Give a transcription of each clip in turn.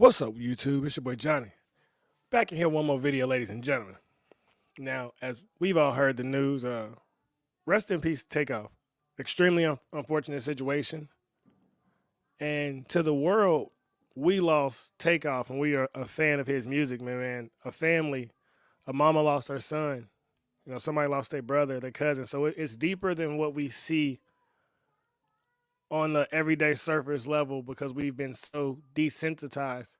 What's up, YouTube? It's your boy Johnny. Back in here, one more video, ladies and gentlemen. Now, as we've all heard the news, rest in peace, Takeoff. Extremely unfortunate situation. And to the world, we lost Takeoff, and we are a fan of his music, man. A family, a mama lost her son. You know, somebody lost their brother, their cousin. So it's deeper than what we see on the everyday surface level because we've been so desensitized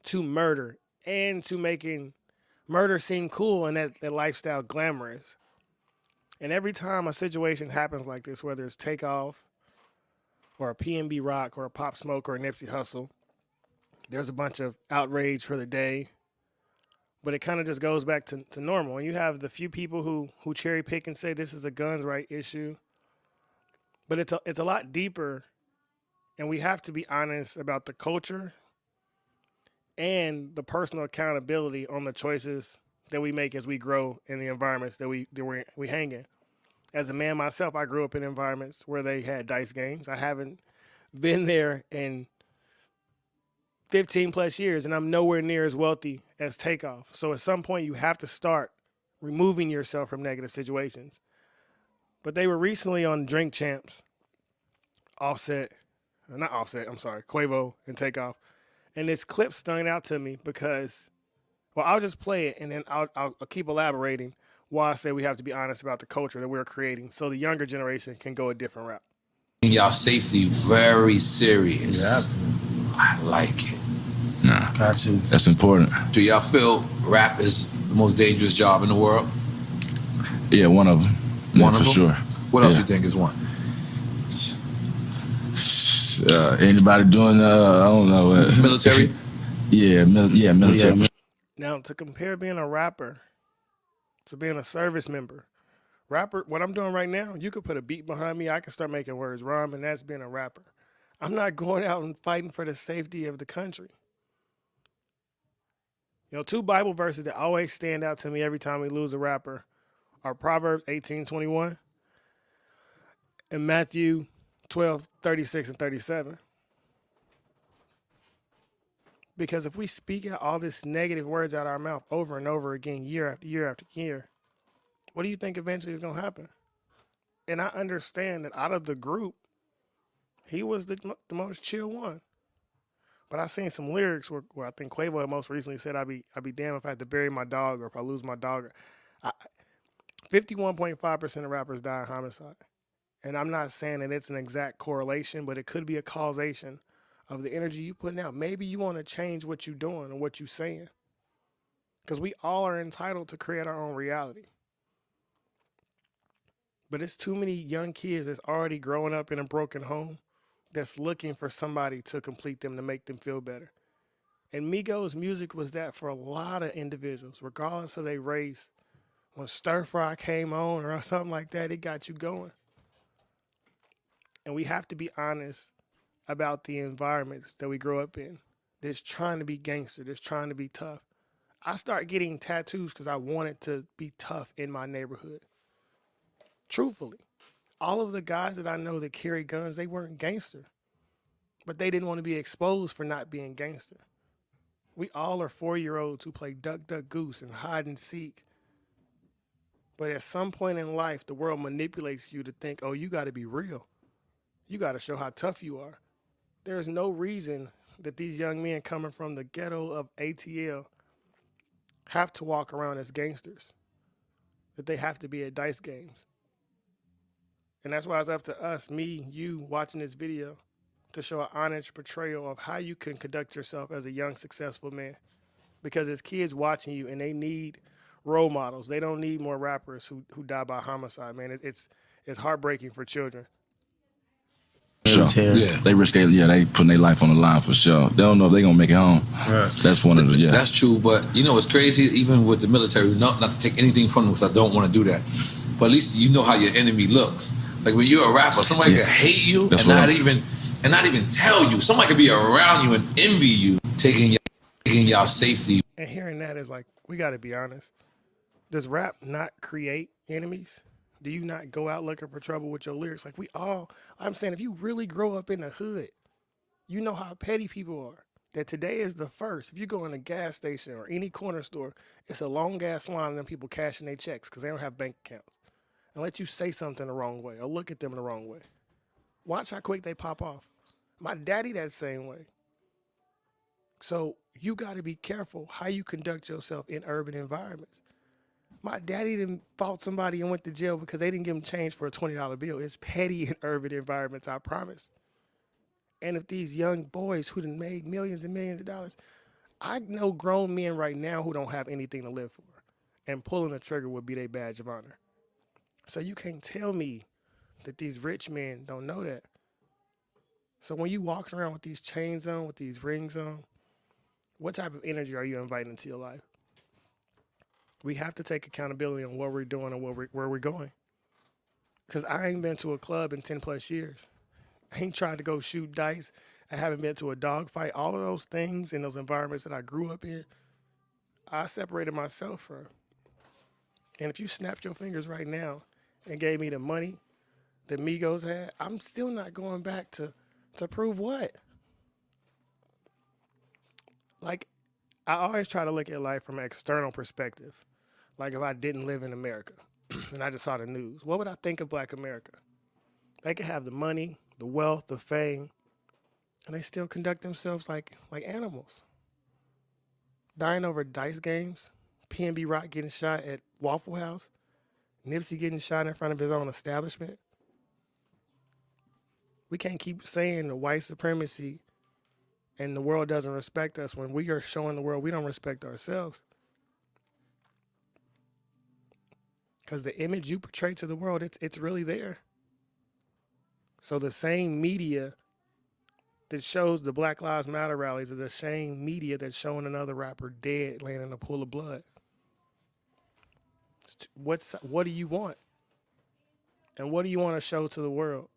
to murder and to making murder seem cool and that lifestyle glamorous. And every time a situation happens like this, whether it's Takeoff or a PNB Rock or a Pop Smoke or a Nipsey Hussle, there's a bunch of outrage for the day. But it kind of just goes back to normal. And you have the few people who cherry pick and say this is a guns right issue. But it's a lot deeper, and we have to be honest about the culture and the personal accountability on the choices that we make as we grow in the environments that we hang in. As a man myself, I grew up in environments where they had dice games. I haven't been there in 15 plus years, and I'm nowhere near as wealthy as Takeoff. So at some point, you have to start removing yourself from negative situations. But they were recently on Drink Champs, Quavo and Takeoff. And this clip stung out to me because, well, I'll just play it and then I'll keep elaborating why I say we have to be honest about the culture that we're creating so the younger generation can go a different route. Y'all safety very serious. You have to. I like it. Nah, got to. That's important. Do y'all feel rap is the most dangerous job in the world? Yeah, one of them. One for of them? sure. What else you think is one? Anybody doing, I don't know. Military? Yeah, military. Now, to compare being a rapper to being a service member, rapper, what I'm doing right now, you could put a beat behind me, I can start making words rhyme, and that's being a rapper. I'm not going out and fighting for the safety of the country. You know, two Bible verses that always stand out to me every time we lose a rapper are Proverbs 18:21 and Matthew 12:36 and 37. Because if we speak out all this negative words out of our mouth over and over again, year after year after year, what do you think eventually is going to happen? And I understand that out of the group, he was the most chill one. But I seen some lyrics where I think Quavo most recently said, I'd be damned if I had to bury my dog or if I lose my dog. 51.5% of rappers die in homicide. And I'm not saying that it's an exact correlation, but it could be a causation of the energy you putting out. Maybe you want to change what you're doing or what you're saying. Because we all are entitled to create our own reality. But it's too many young kids that's already growing up in a broken home that's looking for somebody to complete them, to make them feel better. And Migos music was that for a lot of individuals, regardless of their race. When Stir Fry came on or something like that, it got you going. And we have to be honest about the environments that we grow up in. That's trying to be gangster, that's trying to be tough. I start getting tattoos because I wanted to be tough in my neighborhood. Truthfully, all of the guys that I know that carry guns, they weren't gangster. But they didn't want to be exposed for not being gangster. We all are 4-year-olds who play duck, duck, goose and hide and seek. But at some point in life, the world manipulates you to think, oh, you got to be real. You got to show how tough you are. There's no reason that these young men coming from the ghetto of ATL have to walk around as gangsters, that they have to be at dice games. And that's why it's up to us, me, you, watching this video, to show an honest portrayal of how you can conduct yourself as a young, successful man. Because there's kids watching you, and they need role models. They don't need more rappers who die by homicide, man. It's heartbreaking for children. Sure. Yeah. They they putting their life on the line for sure. They don't know if they're going to make it home. Right. That's one of the, That's true, but you know what's crazy? Even with the military, not to take anything from them because I don't want to do that, but at least you know how your enemy looks. Like when you're a rapper, somebody can hate you and not even tell you. Somebody could be around you and envy you, taking y'all safety. And hearing that is like, we got to be honest. Does rap not create enemies? Do you not go out looking for trouble with your lyrics? Like I'm saying, if you really grow up in the hood, you know how petty people are. that today is the first. If you go in a gas station or any corner store, it's a long ass line of them people cashing their checks because they don't have bank accounts. And let you say something the wrong way or look at them the wrong way. Watch how quick they pop off. My daddy that same way. So you got to be careful how you conduct yourself in urban environments. My daddy didn't fault somebody and went to jail because they didn't give him change for a $20 bill. It's petty in urban environments, I promise. And if these young boys who done made millions and millions of dollars, I know grown men right now who don't have anything to live for, and pulling the trigger would be their badge of honor. So you can't tell me that these rich men don't know that. So when you walking around with these chains on, with these rings on, what type of energy are you inviting into your life? We have to take accountability on what we're doing and where we're going. Because I ain't been to a club in 10 plus years. I ain't tried to go shoot dice. I haven't been to a dog fight. All of those things in those environments that I grew up in, I separated myself from. And if you snapped your fingers right now and gave me the money that Migos had, I'm still not going back to prove what? Like, I always try to look at life from an external perspective. Like if I didn't live in America and I just saw the news, what would I think of Black America? They could have the money, the wealth, the fame, and they still conduct themselves like animals. Dying over dice games, PNB Rock getting shot at Waffle House, Nipsey getting shot in front of his own establishment. We can't keep saying the white supremacy and the world doesn't respect us when we are showing the world we don't respect ourselves. Because the image you portray to the world, it's really there. So the same media that shows the Black Lives Matter rallies is the same media that's showing another rapper dead laying in a pool of blood. What do you want? And what do you want to show to the world?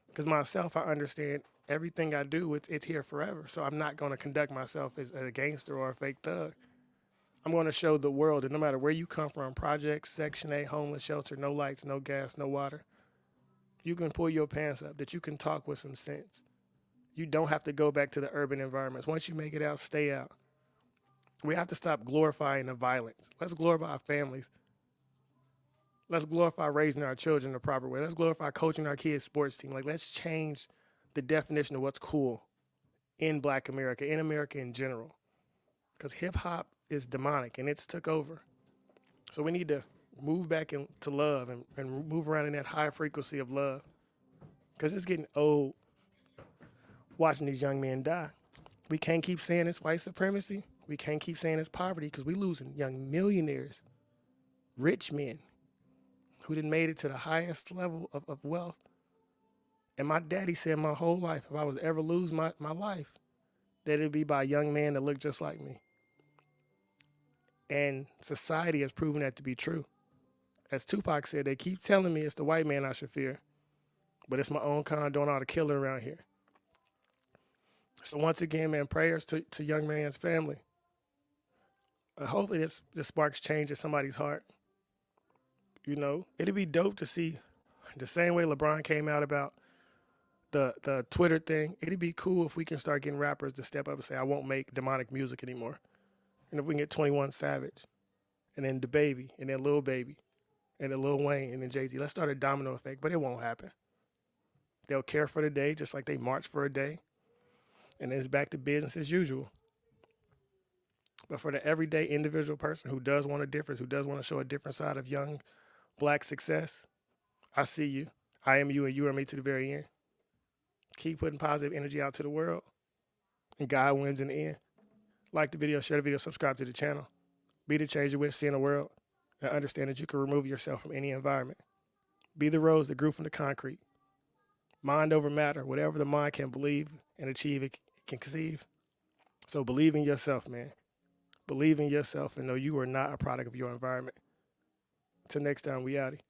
Because myself, I understand everything I do, it's here forever. So I'm not going to conduct myself as a gangster or a fake thug. I'm going to show the world that no matter where you come from, projects, Section 8, homeless shelter, no lights, no gas, no water, you can pull your pants up, that you can talk with some sense. You don't have to go back to the urban environments. Once you make it out, stay out. We have to stop glorifying the violence. Let's glorify our families. Let's glorify raising our children the proper way. Let's glorify coaching our kids' sports team. Like, let's change the definition of what's cool in Black America, in America in general. Because hip-hop is demonic, and it's took over. So we need to move back into love and move around in that high frequency of love. Because it's getting old watching these young men die. We can't keep saying it's white supremacy. We can't keep saying it's poverty because we're losing young millionaires, rich men who done made it to the highest level of wealth. And my daddy said my whole life, if I was to ever lose my life, that it'd be by a young man that looked just like me. And society has proven that to be true. As Tupac said, they keep telling me it's the white man I should fear, but it's my own kind doing all the killing around here. So once again, man, prayers to young man's family. Hopefully this sparks change in somebody's heart. You know, it'd be dope to see the same way LeBron came out about the Twitter thing. It'd be cool if we can start getting rappers to step up and say, I won't make demonic music anymore. And if we can get 21 Savage, and then DaBaby, and then Lil Baby, and then Lil Wayne, and then Jay-Z, let's start a domino effect, but it won't happen. They'll care for the day just like they march for a day, and then it's back to business as usual. But for the everyday individual person who does want a difference, who does want to show a different side of young Black success, I see you. I am you, and you are me to the very end. Keep putting positive energy out to the world, and God wins in the end. Like the video, share the video, subscribe to the channel. Be the change you wish to see in the world, and understand that you can remove yourself from any environment. Be the rose that grew from the concrete. Mind over matter. Whatever the mind can believe and achieve, it can conceive. So believe in yourself, man. Believe in yourself and know you are not a product of your environment. Until next time, we outie.